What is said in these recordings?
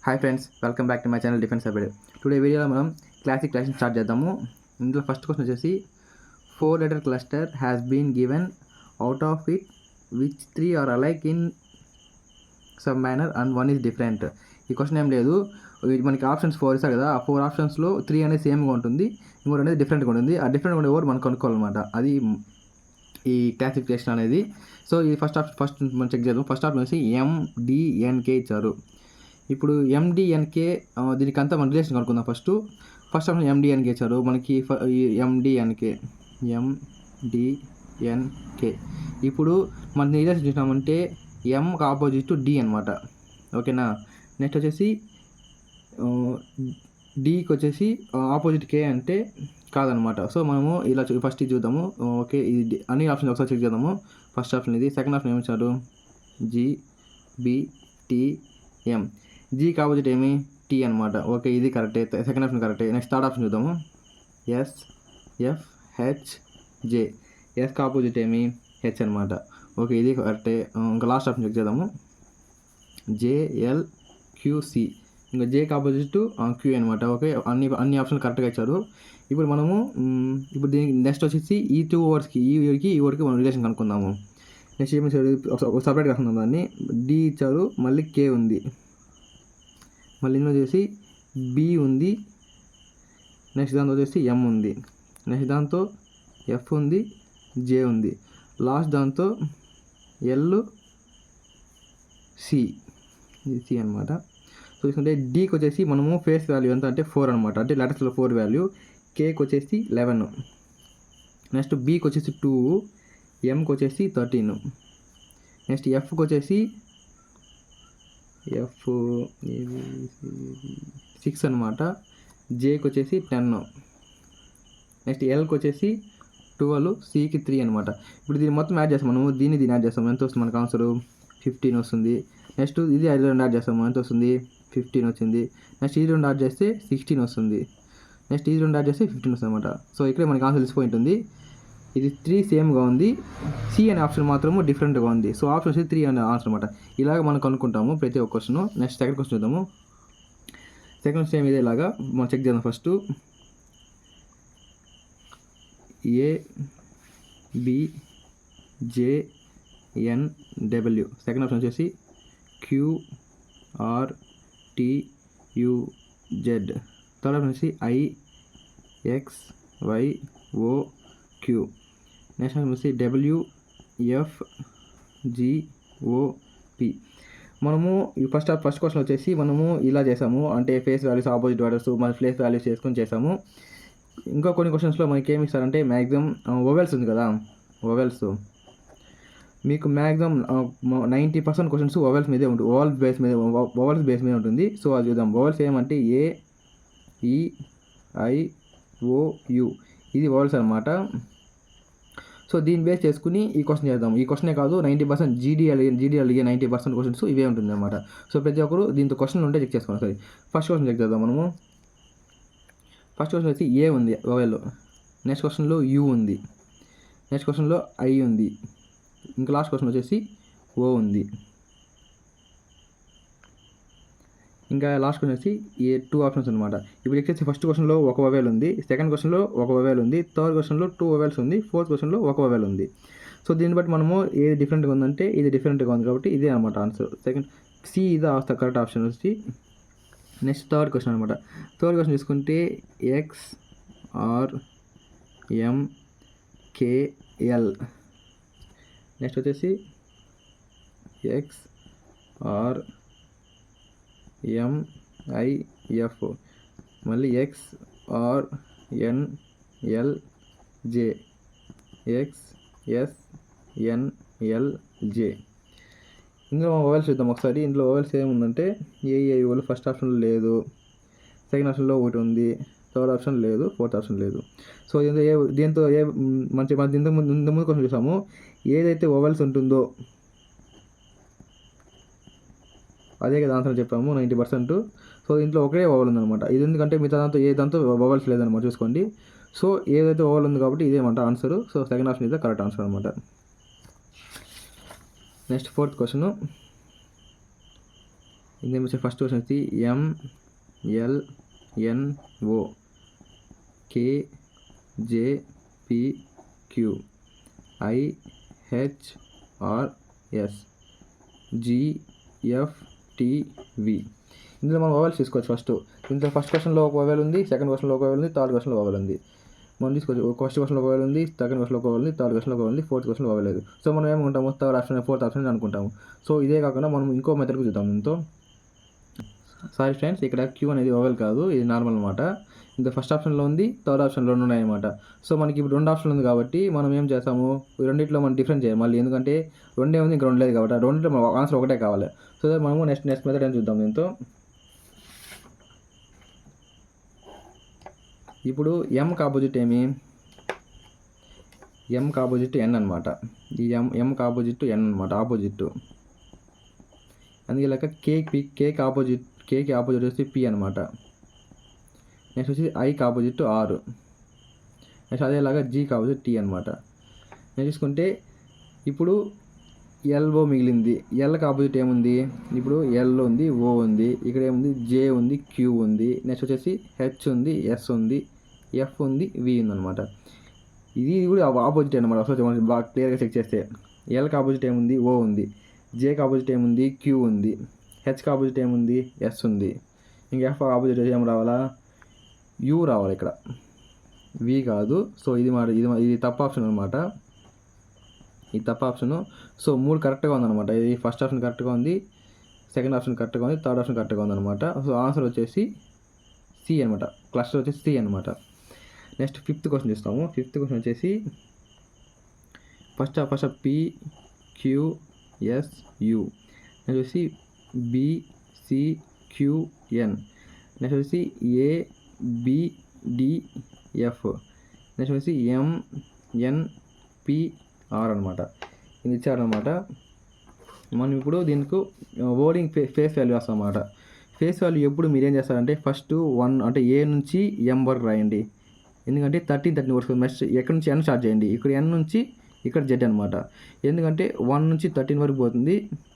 Hi friends, welcome back to my channel defence update. Today వీడియోలో మనం classic class start చేద్దాము. ఇందులో first question వచ్చేసి 4 letter cluster has been given out of it which 3 are alike in some manner and 1 is different. ఈ question ఏం లేదు, మనకి options 4 ఇస్తారు కదా, ఆ 4 ఆప్షన్స్లో 3 అనేది సేమ్గా ఉంటుంది, ఇంకోటి అనేది డిఫరెంట్గా ఉంటుంది. ఆ డిఫరెంట్గా ఉండే మనం కనుక్కోవాలన్నమాట. అది ఈ క్లాసిఫికేషన్ అనేది. సో ఈ ఫస్ట్ మనం చెక్ చేద్దాం. ఫస్ట్ ఆప్షన్ వచ్చి MDNK ఇచ్చారు. ఇప్పుడు MDNK దీనికి అంతా మన రిలేషన్ కనుక్కుందాం. ఫస్ట్ ఆప్షన్ MDNK ఇచ్చారు మనకి. MDNK ఇప్పుడు మన రిలేషన్ చూసినామంటే ఎంకి ఆపోజిట్ డి అనమాట. ఓకేనా. నెక్స్ట్ వచ్చేసి డికి వచ్చేసి ఆపోజిట్ కే అంటే కాదనమాట. సో మనము ఇలా ఫస్ట్ ఇది చూద్దాము. ఓకే, ఇది అన్ని ఆప్షన్స్ ఒకసారి చెక్ చేద్దాము. ఫస్ట్ ఆప్షన్ ఇది. సెకండ్ ఆప్షన్ ఏమి ఇచ్చారు? GBTM. జీకి ఆపోజిట్ ఏమి? టీ అనమాట. ఓకే, ఇది కరెక్టే, సెకండ్ ఆప్షన్ కరెక్టే. నెక్స్ట్ థర్డ్ ఆప్షన్ చూద్దాము. SFHJ. ఎస్కి ఆపోజిట్ ఏమి? హెచ్ అనమాట. ఓకే, ఇది కరెక్టే. ఇంకా లాస్ట్ ఆప్షన్ చెక్ చేద్దాము. JLQC. ఇంకా జేకి ఆపోజిట్ క్యూ అనమాట. ఓకే, అన్ని ఆప్షన్లు కరెక్ట్గా ఇచ్చారు. ఇప్పుడు మనము దీనికి నెక్స్ట్ వచ్చేసి ఈ 2 వర్డ్స్కి ఈ వర్డ్కి మనం రిలేషన్ కనుక్కుందాము. నెక్స్ట్ ఏమి సపరేట్గా రాసుకుందాం దాన్ని. డి ఇచ్చారు, మళ్ళీ కే ఉంది, మళ్ళీ ఇందులో వచ్చేసి బి ఉంది, నెక్స్ట్ దాంతో వచ్చేసి ఎం ఉంది, నెక్స్ట్ దాంతో ఎఫ్ ఉంది, జే ఉంది, లాస్ట్ దాంతో LC అనమాట. సో చూసుకుంటే డీకి వచ్చేసి మనము ఫేస్ వాల్యూ ఎంత అంటే 4 అనమాట, అంటే లెటర్స్లో 4 వాల్యూ. కేకి వచ్చేసి 11, నెక్స్ట్ బీకి వచ్చేసి 2, ఎంకి వచ్చేసి 13, నెక్స్ట్ ఎఫ్కి వచ్చేసి 6 అనమాట, జేకి వచ్చేసి 10, నెక్స్ట్ ఎల్కి వచ్చేసి 12, సికి 3 అనమాట. ఇప్పుడు దీన్ని మొత్తం యాడ్ చేస్తాం మనము. దీన్ని యాడ్ చేస్తాము. ఎంత వస్తుంది మనకు ఆన్సర్? 15 వస్తుంది. నెక్స్ట్ ఇది 5 యాడ్ చేస్తాము. ఎంత వస్తుంది? 15 వచ్చింది. నెక్స్ట్ ఇది 2 యాడ్ చేస్తే 16 వస్తుంది. నెక్స్ట్ ఇది 2 యాడ్ చేస్తే 15 వస్తుంది అనమాట. సో ఇక్కడే మనకి ఆన్సర్ తెలిసిపోయి ఉంటుంది. ఇది 3 సేమ్గా ఉంది, సి అనే ఆప్షన్ మాత్రము డిఫరెంట్గా ఉంది. సో ఆప్షన్ వచ్చి 3 అనే ఆన్సర్ అనమాట. ఇలాగ మనం కనుక్కుంటాము ప్రతి ఒక్క క్వశ్చన్. నెక్స్ట్ సెకండ్ క్వశ్చన్ చూద్దాము. సెకండ్ సేమ్ ఇదే ఇలాగా మనం చెక్ చేద్దాం. First ABJNW. సెకండ్ ఆప్షన్ వచ్చేసి QRTUZ. థర్డ్ ఆప్షన్ వచ్చి IXYOQ. నెక్స్ట్ ఆప్షన్ వచ్చి WFGOP. మనము ఈ ఫస్ట్ క్వశ్చన్ వచ్చేసి మనము ఇలా చేసాము, అంటే ఫేస్ వాల్యూస్ ఆపోజిట్ వాల్యూస్ మన ఫేస్ వాల్యూస్ చేసుకొని చేసాము. ఇంకా కొన్ని క్వశ్చన్స్లో మనకి ఏమి ఇస్తారంటే మ్యాక్సిమం వొవెల్స్ ఉంది కదా, వొవెల్స్ మీకు మ్యాక్సిమం 90% క్వశ్చన్స్ వొవెల్స్ మీదే ఉంటుంది, వొవెల్స్ బేస్ మీద ఉంటుంది. సో అది చూద్దాం. వొవెల్స్ ఏమంటే AEIOU. ఇది వొవెల్స్ అనమాట. సో దీన్ని బేస్ చేసుకుని ఈ క్వశ్చన్ చేద్దాం. ఈ క్వశ్చనే కాదు, 90% జీడీ అడిగే 90% క్వశ్చన్స్ ఇవే ఉంటుంది అనమాట. సో ప్రతి ఒక్కరు దీంతో క్వశ్చన్ ఉంటే చెక్ చేసుకోండి. సరే, ఫస్ట్ క్వశ్చన్ చెక్ చేద్దాం మనము. ఫస్ట్ క్వశ్చన్ వచ్చి ఏ ఉంది వొవెల్, నెక్స్ట్ క్వశ్చన్లో యూ ఉంది, నెక్స్ట్ క్వశ్చన్లో ఐ ఉంది, ఇంకా లాస్ట్ క్వశ్చన్ వచ్చేసి ఓ ఉంది. ఇంకా లాస్ట్ క్వశ్చన్ వచ్చి 2 ఆప్షన్స్ అనమాట. ఇప్పుడు వచ్చేసి ఫస్ట్ క్వశ్చన్లో ఒక వొవెల్ ఉంది, సెకండ్ క్వశ్చన్లో ఒక వొవెల్ ఉంది, థర్డ్ క్వశ్చన్లో 2 వొవెల్స్ ఉంది, ఫోర్త్ క్వశ్చన్లో ఒక వొవెల్ ఉంది. సో దీన్ని బట్టి మనము ఏది డిఫరెంట్గా ఉందంటే ఇది డిఫరెంట్గా ఉంది కాబట్టి ఇదే అనమాట ఆన్సర్. సెకండ్ సి ఇది కరెక్ట్ ఆప్షన్ వచ్చి. నెక్స్ట్ థర్డ్ క్వశ్చన్ అనమాట. థర్డ్ క్వశ్చన్ చూసుకుంటే XRMKL. నెక్స్ట్ వచ్చేసి XRMIF, మళ్ళీ XRNLJ, XSNLJ. ఇందులో వొవెల్స్ చూద్దాం ఒకసారి. ఇందులో వొవెల్స్ ఏముందంటే AEIOలు ఫస్ట్ ఆప్షన్లో లేదు, సెకండ్ ఆప్షన్లో ఒకటి ఉంది, థర్డ్ ఆప్షన్ లేదు, ఫోర్త్ ఆప్షన్ లేదు. సో దీంతో మంచి ముందు క్వశ్చన్ చూసాము. ఏదైతే వొవెల్స్ ఉంటుందో అదే కదా ఆన్సర్ చెప్పాము, 90%. సో దీంట్లో ఒకే వొవెల్ ఉందన్నమాట. ఇది ఎందుకంటే మిగతా దాంతో వొవెల్స్ లేదన్నమాట, చూసుకోండి. సో ఏదైతే వొవెల్ ఉంది కాబట్టి ఇదే అనమాట ఆన్సర్. సో సెకండ్ ఆప్షన్ ఇదే కరెక్ట్ ఆన్సర్ అనమాట. Next fourth question. ఇందులో వచ్చే ఫస్ట్ క్వశ్చన్ వచ్చి MLNO KJPQ IHRS GFTV. ఇందులో మనం వవెల్స్ తీసుకోవచ్చు. ఇందులో ఫస్ట్ క్వశ్చన్లో ఒక వవెల్ ఉంది, సెకండ్ క్వశ్చన్లో ఒక వవెల్ ఉంది, థర్డ్ క్వశ్చన్లో వవెల్ ఉంది. మనం తీసుకోవచ్చు. ఫస్ట్ క్వశ్చన్లో వవెల్ ఉంది, సెకండ్ క్వశ్చన్లో వవెల్ ఉంది, థర్డ్ క్వశ్చన్లో వవెల్ ఉంది, ఫోర్త్ క్వశ్చన్లో వవెల్ లేదు. సో మనం ఏమనుకుంటాము, థర్డ్ ఆప్షన్, ఫోర్త్ ఆప్షన్ అనుకుంటాము. సో ఇదే కాకుండా మనం ఇంకో మెథడ్కి చూద్దాం. దీంతో సారీ ఫ్రెండ్స్, ఇక్కడ క్యూ అనేది వవెల్ కాదు, ఇది నార్మల్ అనమాట. ఇంకా ఫస్ట్ ఆప్షన్లో ఉంది, థర్డ్ ఆప్షన్లో ఉన్నాయి అనమాట. సో మనకి ఇప్పుడు రెండు ఆప్షన్లు ఉంది కాబట్టి మనం ఏం చేస్తాము, రెండింటిలో మనం డిఫరెన్స్ చేయాలి మళ్ళీ, ఎందుకంటే రెండే ఉంది, ఇంక రెండు లేదు కాబట్టి రెండింటిలో మన ఆన్సర్ ఒకటే కావాలి. సో దట్ మనము నెక్స్ట్ మెథడ్ అని చూద్దాం. దీంతో ఇప్పుడు ఎంకి ఆపోజిట్ ఏమి, ఎంకి ఆపోజిట్ ఎన్ అనమాట. ఈ ఎంకి ఆపోజిట్ ఎన్ అనమాట, ఆపోజిట్. అందుకే లేక కేకి ఆపోజిట్ వచ్చి పి అనమాట. నెక్స్ట్ వచ్చి ఐకి ఆపోజిట్ ఆర్. నెక్స్ట్ అదేలాగా జీకి ఆపోజిట్ టీ అనమాట. నేను చూసుకుంటే ఇప్పుడు ఎల్ఓ మిగిలింది. ఎల్కి ఆపోజిట్ ఏముంది, ఇప్పుడు ఎల్ ఉంది, ఓ ఉంది, ఇక్కడ ఏముంది జే ఉంది, క్యూ ఉంది, నెక్స్ట్ వచ్చేసి హెచ్ ఉంది, ఎస్ ఉంది, ఎఫ్ ఉంది, వి ఉంది అనమాట. ఇది కూడా ఆపోజిట్ అనమాట. అసలు మనం బాగా క్లియర్గా చెక్ చేస్తే ఎల్కి ఆపోజిట్ ఏముంది, ఓ ఉంది, జేకి ఆపోజిట్ ఏముంది, క్యూ ఉంది, హెచ్కి ఆపోజిట్ ఏముంది, ఎస్ ఉంది, ఇంకా ఎఫ్ ఆపోజిట్ ఏం రావాలా, యూ రావాలి, ఇక్కడ వి కాదు. సో ఇది తప్పు ఆప్షన్ అనమాట, ఇది తప్పు ఆప్షను. సో 3 కరెక్ట్గా ఉందన్నమాట. ఇది ఫస్ట్ ఆప్షన్ కరెక్ట్గా ఉంది, సెకండ్ ఆప్షన్ కరెక్ట్గా ఉంది, థర్డ్ ఆప్షన్ కరెక్ట్గా ఉందన్నమాట. సో ఆన్సర్ వచ్చేసి సి అనమాట, క్లస్టర్ వచ్చేసి సి అనమాట. నెక్స్ట్ ఫిఫ్త్ క్వశ్చన్ చూస్తాము. ఫిఫ్త్ క్వశ్చన్ వచ్చేసి ఫస్ట్ PQSU, నెక్స్ట్ వచ్చి BCQN, నెక్స్ట్ వచ్చి ABDF, నెక్స్ట్ వచ్చి MNPR అనమాట. ఇది ఇచ్చారనమాట. మనం ఇప్పుడు దీనికి ఓడింగ్ ఫేస్ వాల్యూ వేస్తాం అన్నమాట. ఫేస్ వాల్యూ ఎప్పుడు మీరు ఏం చేస్తారంటే ఫస్ట్ 1 అంటే ఏ నుంచి ఎం వరకు రాయండి, ఎందుకంటే 13 వరకు నెక్స్ట్ ఎక్కడి నుంచి ఎన్ స్టార్ట్ చేయండి, ఇక్కడ ఎన్ నుంచి ఇక్కడ జెడ్ అనమాట. ఎందుకంటే 1 నుంచి 13 వరకు పోతుంది,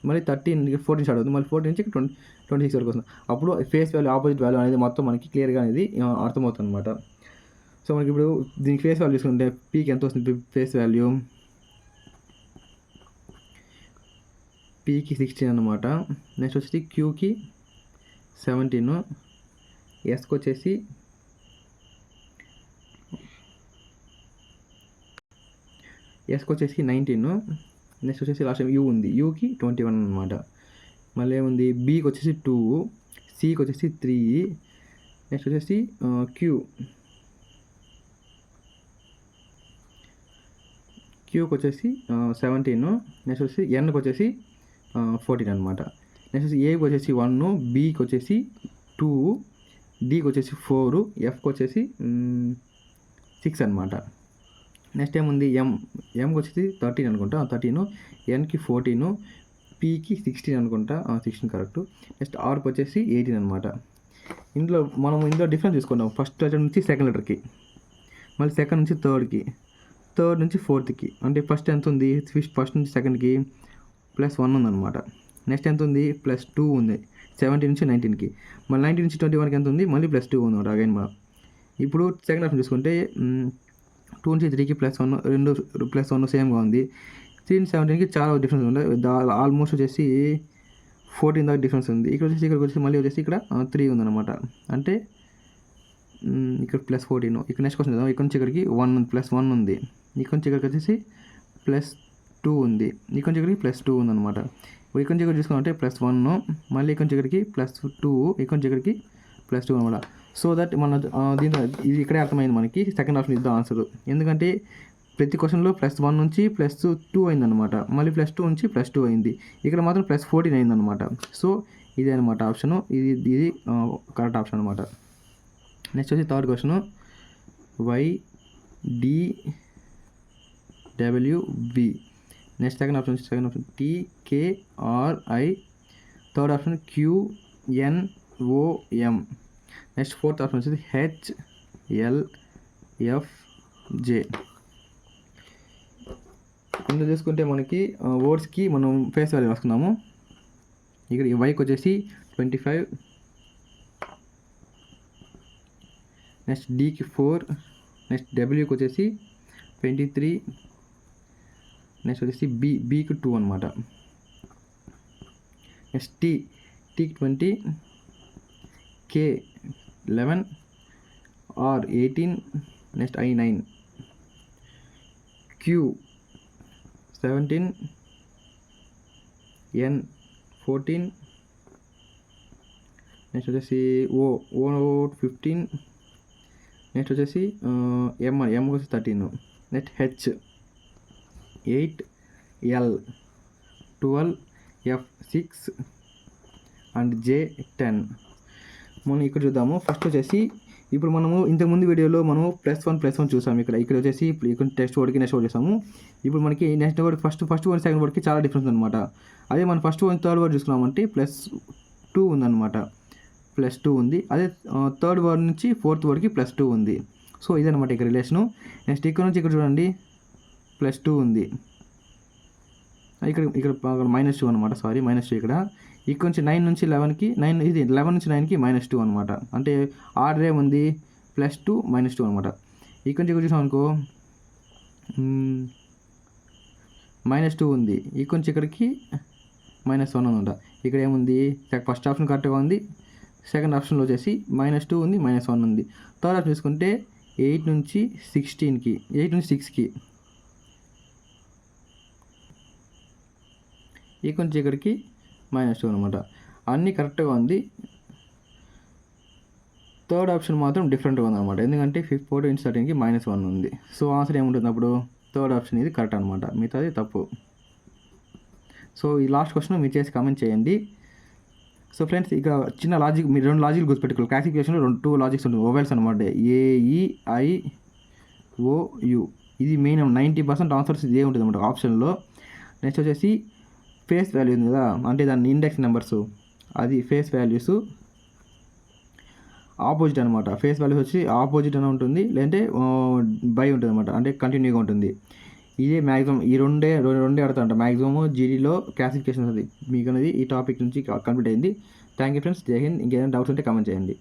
మళ్ళీ 14 స్టార్ట్ అవుతుంది, మళ్ళీ 14 నుంచి 26 వరకు వస్తుంది. అప్పుడు ఫేస్ వాల్యూ ఆపోజిట్ వాల్యూ అనేది మొత్తం మనకి క్లియర్గా అనేది అర్థమవుతుంది అనమాట. సో మనకి ఇప్పుడు దీనికి ఫేస్ వాల్యూ తీసుకుంటే పీకి ఎంత వస్తుంది, ఫేస్ వాల్యూ పీకి 16 అనమాట. నెక్స్ట్ వచ్చేసి క్యూకి 17, ఎస్కి వచ్చేసి ఎస్కి వచ్చేసి 19, నెక్స్ట్ వచ్చేసి లాస్ట్ యూ ఉంది, యూకి 21 అనమాట. మళ్ళీ ఏముంది, బీకి వచ్చేసి 2, సికి వచ్చేసి 3, నెక్స్ట్ వచ్చేసి క్యూకి వచ్చేసి 17, నెక్స్ట్ వచ్చేసి ఎన్కి వచ్చేసి 14 అనమాట. నెక్స్ట్ వచ్చి ఏకి వచ్చేసి 1, బీకి వచ్చేసి 2, డీకి వచ్చేసి 4, ఎఫ్కి వచ్చేసి 6 అనమాట. నెక్స్ట్ ఏముంది, ఎంకి వచ్చేసి 13 అనుకుంటా, 13, ఎన్కి 14, పీకి 16 అనుకుంటా, 16 కరెక్ట్. నెక్స్ట్ ఆర్కి వచ్చేసి 18 అనమాట. ఇందులో డిఫరెన్స్ తీసుకుంటాం. ఫస్ట్ లెటర్ నుంచి సెకండ్ లెటర్కి, మళ్ళీ సెకండ్ నుంచి థర్డ్కి, థర్డ్ నుంచి ఫోర్త్కి. అంటే ఫస్ట్ ఎంత ఉంది, ఫస్ట్ నుంచి సెకండ్కి +1 ఉందన్నమాట. నెక్స్ట్ ఎంత ఉంది, +2 ఉంది 17 నుంచి 19కి. మళ్ళీ 19 నుంచి 21కి ఎంత ఉంది, మళ్ళీ +2 ఉందన్నమాట. అగైన్ మనం ఇప్పుడు సెకండ్ ఆప్షన్ చూసుకుంటే 2 నుంచి 3కి +1, రెండు +1 సేమ్గా ఉంది. 3 నుంచి 17కి చాలా డిఫరెన్స్ ఉంది, ఆల్మోస్ట్ వచ్చేసి 14 దాకా డిఫరెన్స్ ఉంది. ఇక్కడికి వచ్చేసి మళ్ళీ వచ్చేసి ఇక్కడ 3 ఉందన్నమాట. అంటే ఇక్కడ +14. ఇక్కడ నెక్స్ట్ క్వశ్చన్ ఇక్కడ నుంచి ఇక్కడికి +1 ఉంది, ఇక్కడ నుంచి ఇక్కడికి వచ్చేసి +2 ఉంది, ఇక్కడ నుంచి ఇక్కడికి +2 ఉందన్నమాట. ఇక్కడ నుంచి ఇక్కడ చూసుకుంటే +1, మళ్ళీ ఇక్కడ నుంచి ఇక్కడికి +2, ఇక్కడ నుంచి ఇక్కడికి +2 అనమాట. సో దట్ మన దీంట్లో ఇది ఇక్కడే అర్థమైంది మనకి సెకండ్ ఆప్షన్ ఇద్దాం ఆన్సర్. ఎందుకంటే ప్రతి క్వశ్చన్లో +1 నుంచి +2 అయిందనమాట, మళ్ళీ +2 నుంచి +2 అయింది, ఇక్కడ మాత్రం +14 అయిందనమాట. సో ఇదే అనమాట ఆప్షను, ఇది కరెక్ట్ ఆప్షన్ అనమాట. నెక్స్ట్ వచ్చి third question YDWV. Next second option TKRI, third option QNOM, next fourth option వచ్చేసి HLFJ. ఇందులో చూసుకుంటే మనకి వర్డ్స్కి మనం ఫేస్ వాల్యూ రాసుకున్నాము. ఇక్కడ వైకి వచ్చేసి 25. నెక్స్ట్ డీకి 4. నెక్స్ట్ డబ్ల్యూకి వచ్చేసి 23. నెక్స్ట్ వచ్చేసి బీకి 2 అనమాట. నెక్స్ట్ టీకి 20, K 11, R 18, next I 9, Q 17, N 14, next వచ్చేసి ఓ 15, నెక్స్ట్ వచ్చేసి ఎం వచ్చి 13, next H 8, L 12, F 6 and J 10. మనం ఇక్కడ చూద్దాము. ఫస్ట్ వచ్చేసి ఇప్పుడు మనము ఇంతకుముందు వీడియోలో మనం +1 చూసాము. ఇక్కడ వచ్చేసి ఇక్కడ టెక్స్ట్ వర్డ్కి నెక్స్ట్ వర్డ్ చూసాము. ఇప్పుడు మనకి next word first word second వర్డ్కి చాలా డిఫరెన్స్ అనమాట. అదే మనం ఫస్ట్ వర్డ్ థర్డ్ వర్డ్ చూసుకున్నామంటే +2 ఉందన్నమాట. +2 ఉంది. అదే థర్డ్ వర్డ్ నుంచి ఫోర్త్ వర్డ్కి +2 ఉంది. సో ఇదనమాట ఇక్కడ రిలేషను. నెక్స్ట్ ఇక్కడ నుంచి ఇక్కడ చూడండి +2 ఉంది. ఇక్కడ -2 అనమాట. సారీ -2 ఇక్కడ నుంచి 9 నుంచి 11కి 9 ఇది 11 నుంచి 9కి -2 అనమాట. అంటే ఆర్డర్ ఏముంది +2 -2 అనమాట. ఇక్కడ నుంచి ఇక్కడ చూసాం అనుకో -2 ఉంది. ఇక్కడ నుంచి ఇక్కడికి -1 అనమాట. ఇక్కడ ఏముంది ఫస్ట్ ఆప్షన్ కరెక్ట్గా ఉంది. సెకండ్ ఆప్షన్లో వచ్చేసి -2 ఉంది, -1 ఉంది. థర్డ్ ఆప్షన్ చూసుకుంటే 8 నుంచి 16కి 8 నుంచి 6కి ఇక్కడ నుంచి ఇక్కడికి -2 అనమాట. అన్నీ కరెక్ట్గా ఉంది. థర్డ్ ఆప్షన్ మాత్రం డిఫరెంట్గా ఉందన్నమాట. ఎందుకంటే 14 నుంచి 13కి -1 ఉంది. సో ఆన్సర్ ఏముంటుంది అప్పుడు థర్డ్ ఆప్షన్ ఇది కరెక్ట్ అనమాట, మిగతాది తప్పు. సో ఈ లాస్ట్ క్వశ్చన్ మీరు చేసి కామెంట్ చేయండి. సో ఫ్రెండ్స్ ఇక చిన్న లాజిక్, మీరు 2 లాజిక్ గుర్తుపెట్టుకోవాలి. క్లాసిఫికేషన్లో 2 లాజిక్స్ ఉంటుంది, ఓవెల్స్ అనమాట. AEIOU ఇది మెయిన్ 90% ఆన్సర్స్ ఇదే ఉంటుంది అనమాట ఆప్షన్లో. నెక్స్ట్ వచ్చేసి ఫేస్ వాల్యూ ఉంది కదా, అంటే దాని ఇండెక్స్ నెంబర్స్, అది ఫేస్ వాల్యూస్ ఆపోజిట్ అనమాట. ఫేస్ వాల్యూస్ వచ్చి ఆపోజిట్ అని ఉంటుంది, లేదంటే బై ఉంటుంది అనమాట, అంటే కంటిన్యూగా ఉంటుంది. ఇదే మ్యాక్సిమం ఈ రెండే ఆడుతుంట మ్యాక్సిమం జీడీలో క్లాసిఫికేషన్ అది. మీకు అనేది ఈ టాపిక్ నుంచి కంప్లీట్ అయింది. థ్యాంక్ యూ ఫ్రెండ్స్, జై హింద్. ఇంకేదైనా డౌట్స్ ఉంటే కామెంట్ చేయండి.